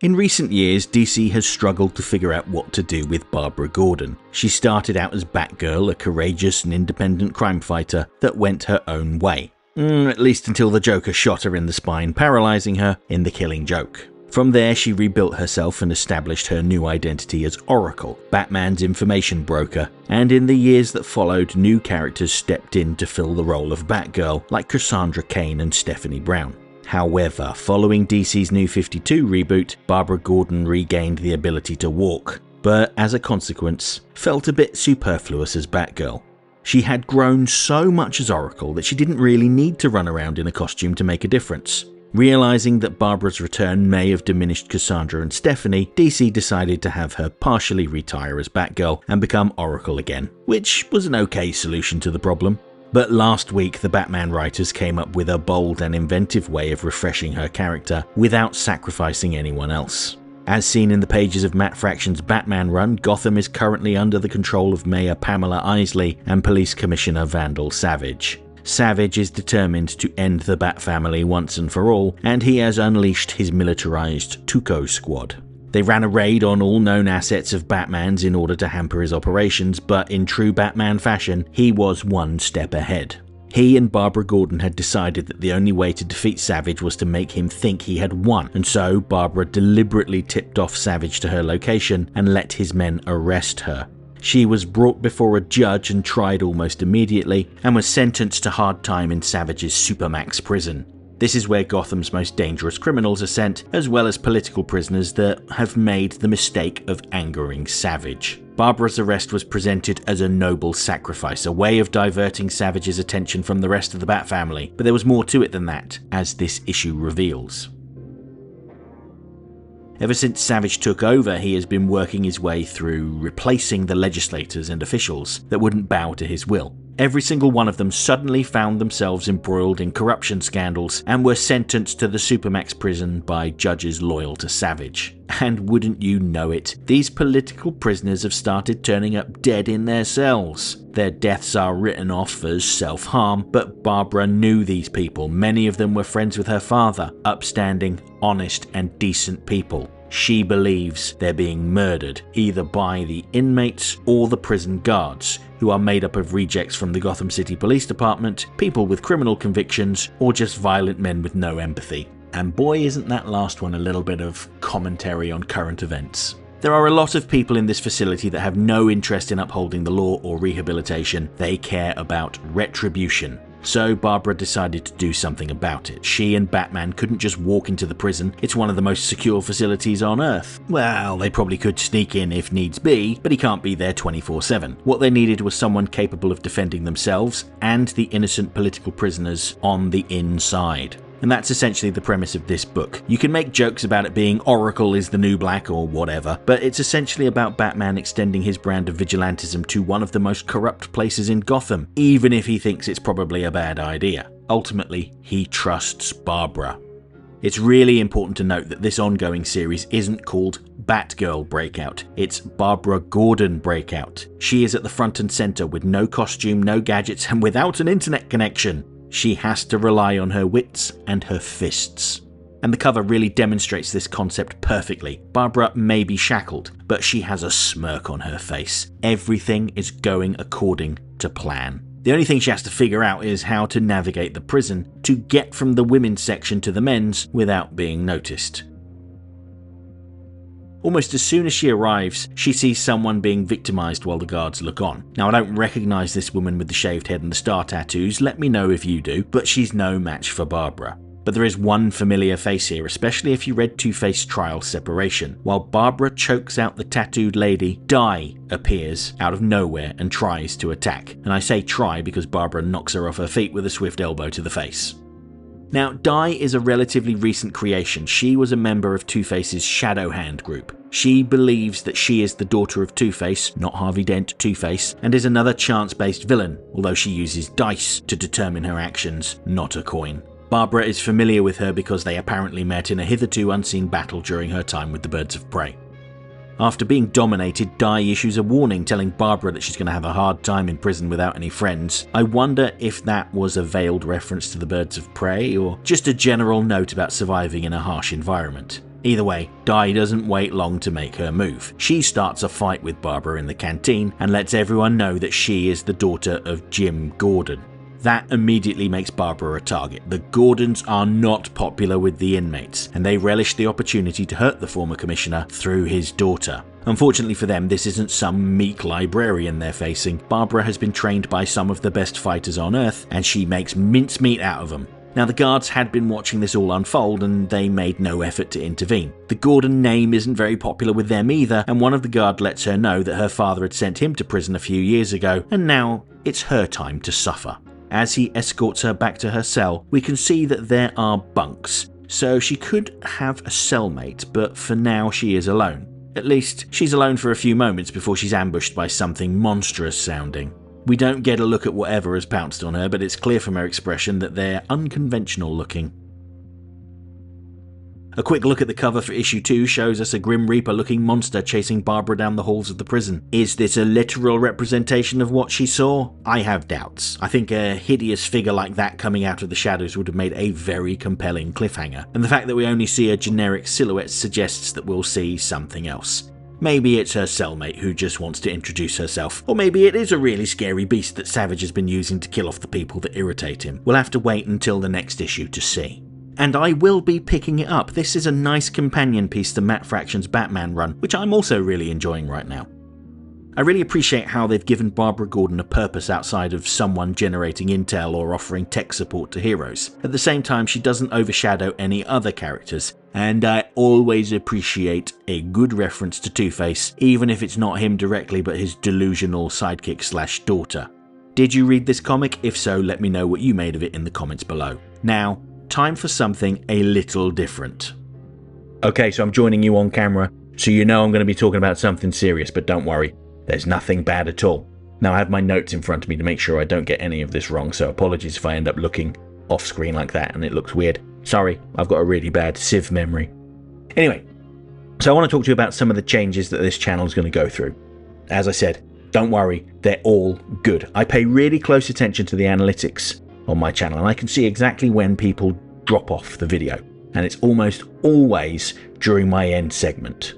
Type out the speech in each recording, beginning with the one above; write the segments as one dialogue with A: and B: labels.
A: In recent years, DC has struggled to figure out what to do with Barbara Gordon. She started out as Batgirl, a courageous and independent crime fighter that went her own way. At least until the Joker shot her in the spine, paralysing her in The Killing Joke. From there, she rebuilt herself and established her new identity as Oracle, Batman's information broker, and in the years that followed, new characters stepped in to fill the role of Batgirl, like Cassandra Cain and Stephanie Brown. However, following DC's New 52 reboot, Barbara Gordon regained the ability to walk, but as a consequence, felt a bit superfluous as Batgirl. She had grown so much as Oracle that she didn't really need to run around in a costume to make a difference. Realising that Barbara's return may have diminished Cassandra and Stephanie, DC decided to have her partially retire as Batgirl and become Oracle again, which was an okay solution to the problem. But last week, the Batman writers came up with a bold and inventive way of refreshing her character without sacrificing anyone else. As seen in the pages of Matt Fraction's Batman run, Gotham is currently under the control of Mayor Pamela Isley and Police Commissioner Vandal Savage. Savage is determined to end the Bat family once and for all, and he has unleashed his militarized Tuco squad. They ran a raid on all known assets of Batman's in order to hamper his operations, but in true Batman fashion, he was one step ahead. He and Barbara Gordon had decided that the only way to defeat Savage was to make him think he had won, and so Barbara deliberately tipped off Savage to her location and let his men arrest her. She was brought before a judge and tried almost immediately, and was sentenced to hard time in Savage's Supermax prison. This is where Gotham's most dangerous criminals are sent, as well as political prisoners that have made the mistake of angering Savage. Barbara's arrest was presented as a noble sacrifice, a way of diverting Savage's attention from the rest of the Bat family, but there was more to it than that, as this issue reveals. Ever since Savage took over, he has been working his way through replacing the legislators and officials that wouldn't bow to his will. Every single one of them suddenly found themselves embroiled in corruption scandals and were sentenced to the Supermax prison by judges loyal to Savage. And wouldn't you know it, these political prisoners have started turning up dead in their cells. Their deaths are written off as self-harm, but Barbara knew these people. Many of them were friends with her father, upstanding, honest and decent people. She believes they're being murdered, either by the inmates or the prison guards, who are made up of rejects from the Gotham City Police Department, people with criminal convictions, or just violent men with no empathy. And boy, isn't that last one a little bit of commentary on current events. There are a lot of people in this facility that have no interest in upholding the law or rehabilitation. They care about retribution. So Barbara decided to do something about it. She and Batman couldn't just walk into the prison. It's one of the most secure facilities on Earth. Well, they probably could sneak in if needs be, but he can't be there 24/7. What they needed was someone capable of defending themselves and the innocent political prisoners on the inside. And that's essentially the premise of this book. You can make jokes about it being Oracle is the new black or whatever, but it's essentially about Batman extending his brand of vigilantism to one of the most corrupt places in Gotham, even if he thinks it's probably a bad idea. Ultimately, he trusts Barbara. It's really important to note that this ongoing series isn't called Batgirl Breakout, it's Barbara Gordon Breakout. She is at the front and center with no costume, no gadgets, and without an internet connection. She has to rely on her wits and her fists. And the cover really demonstrates this concept perfectly. Barbara may be shackled, but she has a smirk on her face. Everything is going according to plan. The only thing she has to figure out is how to navigate the prison to get from the women's section to the men's without being noticed. Almost as soon as she arrives, she sees someone being victimized while the guards look on. Now, I don't recognize this woman with the shaved head and the star tattoos, let me know if you do, but she's no match for Barbara. But there is one familiar face here, especially if you read Two-Face Trial Separation. While Barbara chokes out the tattooed lady, Di appears out of nowhere and tries to attack. And I say try because Barbara knocks her off her feet with a swift elbow to the face. Now, Di is a relatively recent creation. She was a member of Two-Face's Shadow Hand group. She believes that she is the daughter of Two-Face, not Harvey Dent, Two-Face, and is another chance-based villain, although she uses dice to determine her actions, not a coin. Barbara is familiar with her because they apparently met in a hitherto unseen battle during her time with the Birds of Prey. After being dominated, Di issues a warning telling Barbara that she's going to have a hard time in prison without any friends. I wonder if that was a veiled reference to the Birds of Prey, or just a general note about surviving in a harsh environment. Either way, Di doesn't wait long to make her move. She starts a fight with Barbara in the canteen and lets everyone know that she is the daughter of Jim Gordon. That immediately makes Barbara a target. The Gordons are not popular with the inmates, and they relish the opportunity to hurt the former commissioner through his daughter. Unfortunately for them, this isn't some meek librarian they're facing. Barbara has been trained by some of the best fighters on Earth, and she makes mincemeat out of them. Now, the guards had been watching this all unfold, and they made no effort to intervene. The Gordon name isn't very popular with them either, and one of the guards lets her know that her father had sent him to prison a few years ago, and now it's her time to suffer. As he escorts her back to her cell, we can see that there are bunks, so she could have a cellmate, but for now she is alone. At least, she's alone for a few moments before she's ambushed by something monstrous sounding. We don't get a look at whatever has pounced on her, but it's clear from her expression that they're unconventional looking. A quick look at the cover for issue 2 shows us a Grim Reaper-looking monster chasing Barbara down the halls of the prison. Is this a literal representation of what she saw? I have doubts. I think a hideous figure like that coming out of the shadows would have made a very compelling cliffhanger, and the fact that we only see a generic silhouette suggests that we'll see something else. Maybe it's her cellmate who just wants to introduce herself, or maybe it is a really scary beast that Savage has been using to kill off the people that irritate him. We'll have to wait until the next issue to see. And I will be picking it up. This is a nice companion piece to Matt Fraction's Batman run, which I'm also really enjoying right now. I really appreciate how they've given Barbara Gordon a purpose outside of someone generating intel or offering tech support to heroes. At the same time, she doesn't overshadow any other characters, and I always appreciate a good reference to Two-Face, even if it's not him directly but his delusional sidekick / daughter. Did you read this comic? If so, let me know what you made of it in the comments below. Now, time for something a little different. Okay, so I'm joining you on camera, so you know I'm going to be talking about something serious, but don't worry, there's nothing bad at all. Now I have my notes in front of me to make sure I don't get any of this wrong, so apologies if I end up looking off screen like that and it looks weird. Sorry, I've got a really bad sieve memory. Anyway, so I want to talk to you about some of the changes that this channel is going to go through. As I said, don't worry, they're all good. I pay really close attention to the analytics on my channel, and I can see exactly when people drop off the video, and it's almost always during my end segment.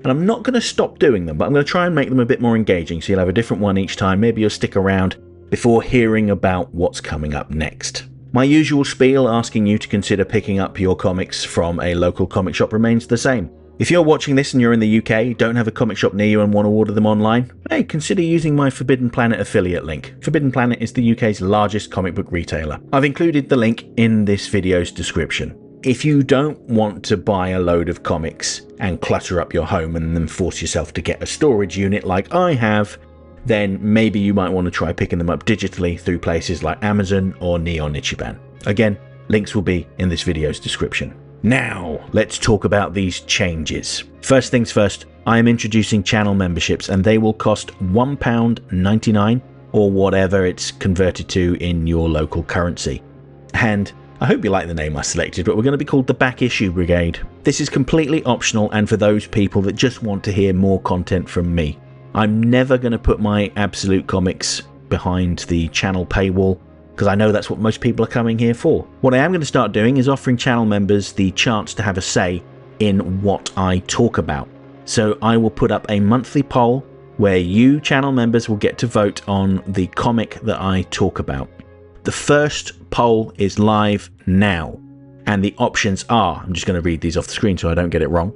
A: And I'm not going to stop doing them, but I'm going to try and make them a bit more engaging, so you'll have a different one each time. Maybe you'll stick around before hearing about what's coming up next. My usual spiel asking you to consider picking up your comics from a local comic shop remains the same. If you're watching this and you're in the UK, don't have a comic shop near you and want to order them online, hey, consider using my Forbidden Planet affiliate link. Forbidden Planet is the UK's largest comic book retailer. I've included the link in this video's description. If you don't want to buy a load of comics and clutter up your home and then force yourself to get a storage unit like I have, then maybe you might want to try picking them up digitally through places like Amazon or Neon Ichiban. Again, links will be in this video's description. Now, let's talk about these changes. First things first, I am introducing channel memberships, and they will cost £1.99 or whatever it's converted to in your local currency. And I hope you like the name I selected, but we're going to be called the Back Issue Brigade. This is completely optional and for those people that just want to hear more content from me. I'm never going to put my Absolute comics behind the channel paywall, because I know that's what most people are coming here for. What I am going to start doing is offering channel members the chance to have a say in what I talk about. So I will put up a monthly poll where you channel members will get to vote on the comic that I talk about. The first poll is live now, and the options are, I'm just going to read these off the screen so I don't get it wrong.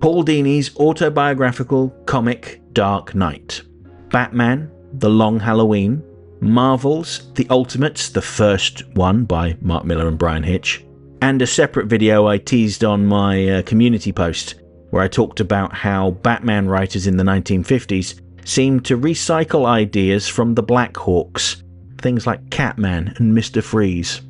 A: Paul Dini's autobiographical comic Dark Knight, Batman, The Long Halloween, Marvel's The Ultimates, the first one by Mark Millar and Brian Hitch, and a separate video I teased on my community post where I talked about how Batman writers in the 1950s seemed to recycle ideas from the Black Hawks, things like Catman and Mr. Freeze.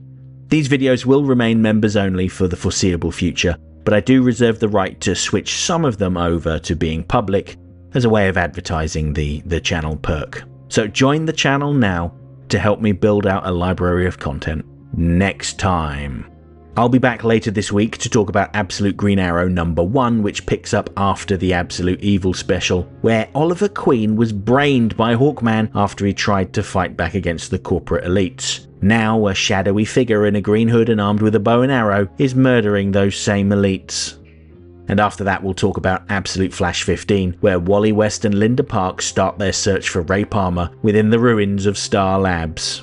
A: These videos will remain members only for the foreseeable future, but I do reserve the right to switch some of them over to being public as a way of advertising the channel perk. So join the channel now to help me build out a library of content. Next time, I'll be back later this week to talk about Absolute Green Arrow #1, which picks up after the Absolute Evil special, where Oliver Queen was brained by Hawkman after he tried to fight back against the corporate elites. Now a shadowy figure in a green hood and armed with a bow and arrow is murdering those same elites. And after that we'll talk about Absolute Flash 15, where Wally West and Linda Park start their search for Ray Palmer within the ruins of Star Labs.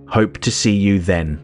A: Hope to see you then.